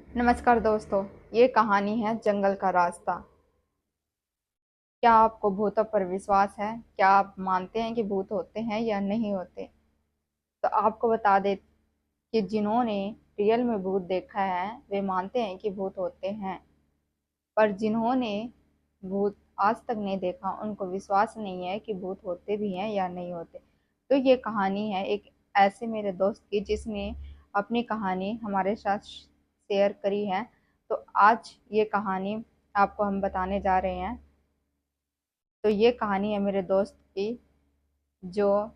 नमस्कार दोस्तों। ये कहानी है जंगल का रास्ता। क्या आपको भूतों पर विश्वास है? क्या आप मानते हैं कि भूत होते हैं या नहीं होते? तो आपको बता दे कि जिन्होंने रियल में भूत देखा है वे मानते हैं कि भूत होते हैं, पर जिन्होंने भूत आज तक नहीं देखा उनको विश्वास नहीं है कि भूत होते भी हैं या नहीं होते। तो ये कहानी है एक ऐसे मेरे दोस्त की जिसने अपनी कहानी हमारे साथ शेयर करी है। तो आज ये कहानी आपको हम बताने जा रहे हैं। तो ये कहानी है मेरे दोस्त की, जो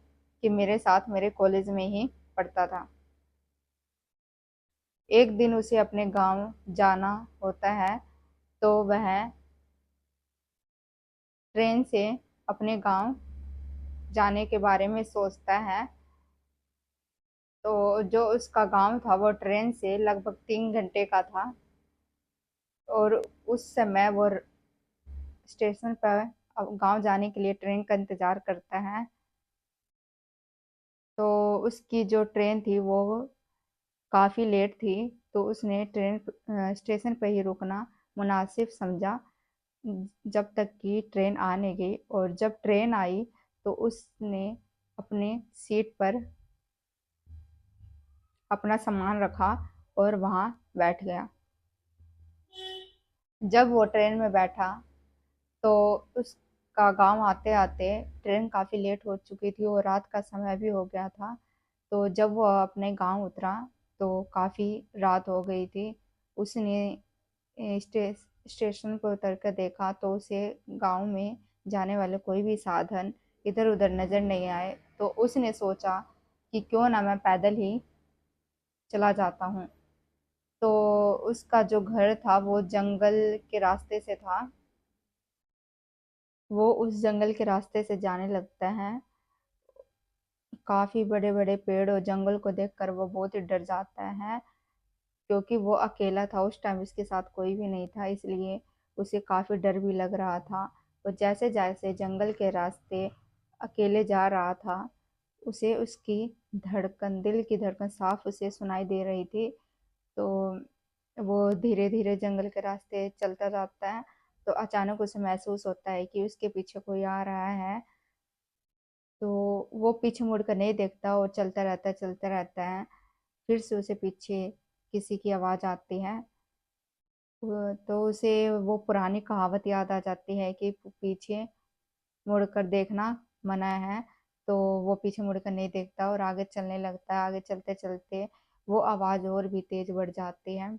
कि मेरे साथ मेरे कॉलेज में ही पढ़ता था। एक दिन उसे अपने गांव जाना होता है, तो वह ट्रेन से अपने गांव जाने के बारे में सोचता है। तो जो उसका गांव था वो ट्रेन से लगभग 3 घंटे का था, और उस समय वो स्टेशन पर अब गांव जाने के लिए ट्रेन का इंतजार करता है। तो उसकी जो ट्रेन थी वो काफ़ी लेट थी, तो उसने ट्रेन स्टेशन पर ही रुकना मुनासिब समझा जब तक कि ट्रेन आने गई। और जब ट्रेन आई तो उसने अपने सीट पर अपना सामान रखा और वहाँ बैठ गया। जब वो ट्रेन में बैठा तो उसका गांव आते आते ट्रेन काफ़ी लेट हो चुकी थी और रात का समय भी हो गया था। तो जब वो अपने गांव उतरा तो काफ़ी रात हो गई थी। उसने स्टेशन पर उतर कर देखा तो उसे गांव में जाने वाले कोई भी साधन इधर उधर नज़र नहीं आए। तो उसने सोचा कि क्यों ना मैं पैदल ही चला जाता हूँ। तो उसका जो घर था वो जंगल के रास्ते से था। वो उस जंगल के रास्ते से जाने लगता है। काफी बड़े बड़े पेड़ और जंगल को देखकर वो बहुत ही डर जाता है, क्योंकि वो अकेला था उस टाइम, उसके साथ कोई भी नहीं था, इसलिए उसे काफी डर भी लग रहा था। और जैसे जैसे जंगल के रास्ते अकेले जा रहा था उसे उसकी धड़कन, दिल की धड़कन साफ उसे सुनाई दे रही थी। तो वो धीरे धीरे जंगल के रास्ते चलता जाता है। तो अचानक उसे महसूस होता है कि उसके पीछे कोई आ रहा है। तो वो पीछे मुड़कर नहीं देखता और चलता रहता है। फिर से उसे पीछे किसी की आवाज़ आती है। तो उसे वो पुरानी कहावत याद आ जाती है कि पीछे मुड़कर देखना मना है। तो वो पीछे मुड़कर नहीं देखता और आगे चलने लगता है। आगे चलते चलते वो आवाज़ और भी तेज बढ़ जाती है।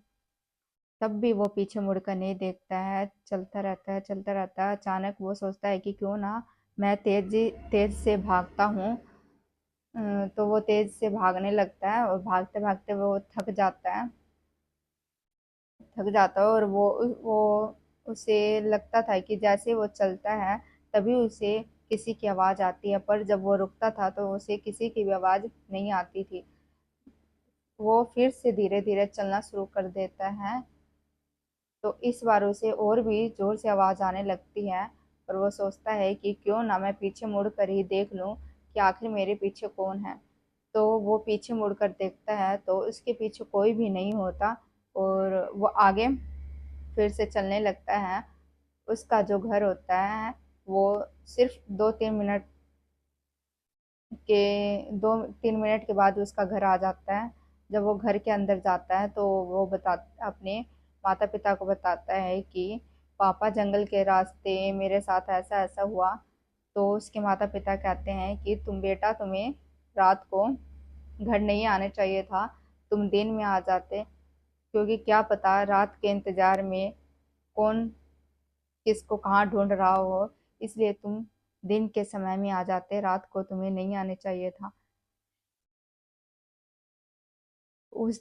तब भी वो पीछे मुड़कर नहीं देखता है, चलता रहता है। अचानक वो सोचता है कि क्यों ना मैं तेज से भागता हूँ। तो वो तेज से भागने लगता है और भागते भागते वो थक जाता है। और वो उसे लगता था कि जैसे वो चलता है तभी उसे किसी की आवाज़ आती है, पर जब वो रुकता था तो उसे किसी की भी आवाज़ नहीं आती थी। वो फिर से धीरे धीरे चलना शुरू कर देता है। तो इस बार उसे और भी जोर से आवाज़ आने लगती है, और वो सोचता है कि क्यों ना मैं पीछे मुड़ कर ही देख लूं कि आखिर मेरे पीछे कौन है। तो वो पीछे मुड़कर देखता है तो उसके पीछे कोई भी नहीं होता, और वो आगे फिर से चलने लगता है। उसका जो घर होता है वो सिर्फ 2-3 मिनट दो तीन मिनट के बाद उसका घर आ जाता है। जब वो घर के अंदर जाता है तो वो अपने माता पिता को बताता है कि पापा, जंगल के रास्ते मेरे साथ ऐसा ऐसा हुआ। तो उसके माता पिता कहते हैं कि तुम्हें रात को घर नहीं आने चाहिए था, तुम दिन में आ जाते, क्योंकि क्या पता रात के इंतजार में कौन किसको कहाँ ढूंढ रहा हो, इसलिए तुम दिन के समय में आ जाते, रात को तुम्हें नहीं आने चाहिए था। उस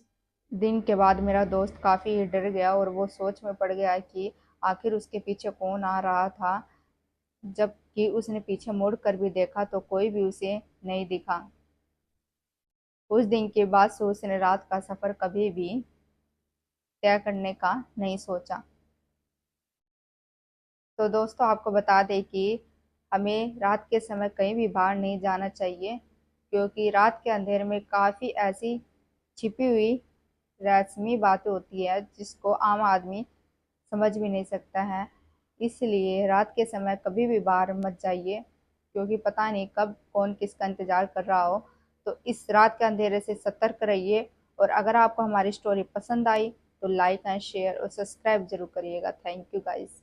दिन के बाद मेरा दोस्त काफ़ी डर गया और वो सोच में पड़ गया कि आखिर उसके पीछे कौन आ रहा था। जबकि उसने पीछे मुड़ कर भी देखा तो कोई भी उसे नहीं दिखा। उस दिन के बाद से उसने रात का सफ़र कभी भी तय करने का नहीं सोचा। तो दोस्तों, आपको बता दें कि हमें रात के समय कहीं भी बाहर नहीं जाना चाहिए, क्योंकि रात के अंधेरे में काफ़ी ऐसी छिपी हुई रहस्यमयी बातें होती है जिसको आम आदमी समझ भी नहीं सकता है। इसलिए रात के समय कभी भी बाहर मत जाइए, क्योंकि पता नहीं कब कौन किसका इंतजार कर रहा हो। तो इस रात के अंधेरे से सतर्क रहिए। और अगर आपको हमारी स्टोरी पसंद आई तो लाइक एंड शेयर और सब्सक्राइब जरूर करिएगा। Thank you guys.